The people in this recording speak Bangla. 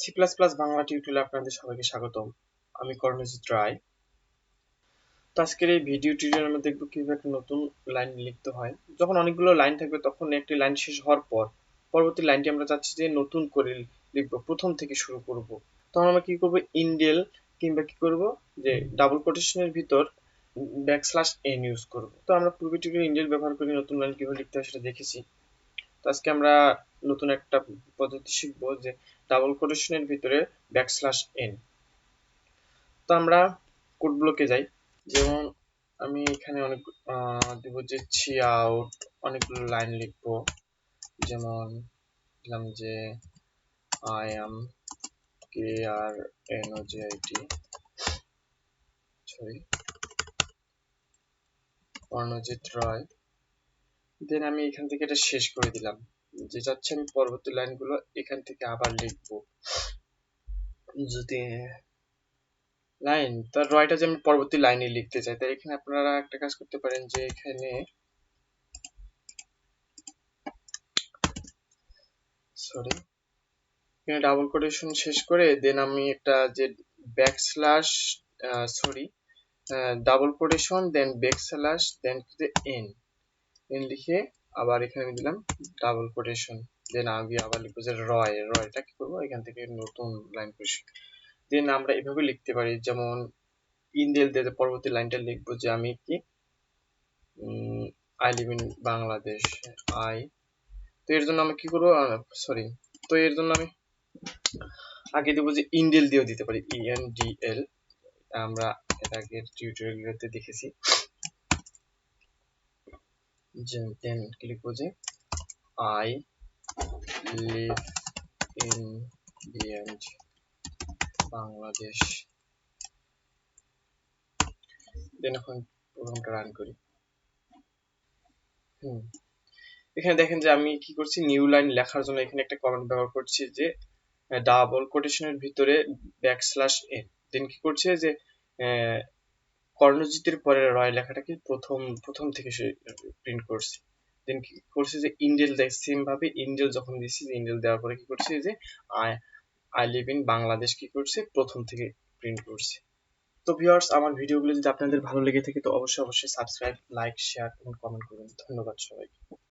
সি++ বাংলা টিউটোরিয়ালে আপনাদের সবাইকে স্বাগতম। আমি কর্ণজিৎ রায়। তো আজকের এই ভিডিও টিউটোরিয়ালে আমরা দেখব কিভাবে একটা নতুন লাইন লিখতে হয়। যখন অনেকগুলো লাইন থাকবে তখন একটি লাইন শেষ হওয়ার পর পরবর্তী লাইনটি আমরা চাচ্ছি যে নতুন করে লিখব, প্রথম থেকে শুরু করব। তখন আমরা কি করব, ইনডেল কিংবা কি করব যে ডাবল কোটেশনের ভিতর \n ইউজ করব। তো আমরা পূর্বে টিউটোরিয়ালে ইনডেল ব্যবহার করে নতুন লাইন কিভাবে লিখতে হয় সেটা দেখেছি। তো আজকে আমরা নতুন একটা পদ্ধতি শিখব যে ডাবল কোটেশনের ভিতরে \n। তো আমরা কোড ব্লকে যাই। যেমন আমি এখানে অনেক দেব যে সি আউট, অনেকগুলো লাইন লিখবো। যেমন দিলাম যে I am KRNOJIT, sorry, Karnajit রয়। দেন আমি এখান থেকে এটা শেষ করে দিলাম। যে যাচ্ছে আমি পরবর্তী লাইনগুলো এখান থেকে আবার লিখবো। যদি লাইন তার রয়টা যে আমি পরবর্তী লাইনে লিখতে চাই, তাই এখানে আপনারা একটা কাজ করতে পারেন যে এখানে এখানে ডাবল কোটেশন শেষ করে দেন আমি একটা যে ডাবল কোটেশন দেন দেন এন লিখে আবার এখানে আমি দিলাম ডাবল কোটেশন, দেন আমি আবার লিখবো যে রয়টা কি করবো, এখান থেকে নতুন লাইন কোটেশন। দেন আমরা এভাবে লিখতে পারি। যেমন ইনডেল দিয়ে পরবর্তী লাইনটা লিখবো যে আমি কি আই লিভ ইন বাংলাদেশ। তো এর জন্য আমি কি করবো, তো এর জন্য আমি আগে দেবো যে ইনডেল দিয়েও দিতে পারি, ENDL। আমরা এর আগের টিউটোরিয়ালগুলোতে দেখেছি। দেন লিখবো যে আই লিভ ইন বাংলাদেশ। দেন এখন প্রোগ্রামটা রান করি। এখানে দেখেন যে আমি কি করছি, নিউ লাইন লেখার জন্য এখানে একটা কমান্ড ব্যবহার করছি যে ডাবল কোটেশনের ভিতরে \n। দেন কি করছে যে কর্ণজিতের পরে রয় লেখাটাকে প্রথম থেকে সে প্রিন্ট করছে। দেন কি করছে যে ইনডেল সেম ভাবে ইনডেল যখন দিছি, ইনডেল দেওয়ার পরে কি করছে যে আই লিভ ইন বাংলাদেশ কি করছে, প্রথম থেকে প্রিন্ট করছে। তো ভিউয়ার্স, আমার ভিডিওগুলো যদি আপনাদের ভালো লেগে থাকে তো অবশ্যই সাবস্ক্রাইব, লাইক, শেয়ার এবং কমেন্ট করুন। ধন্যবাদ সবাইকে।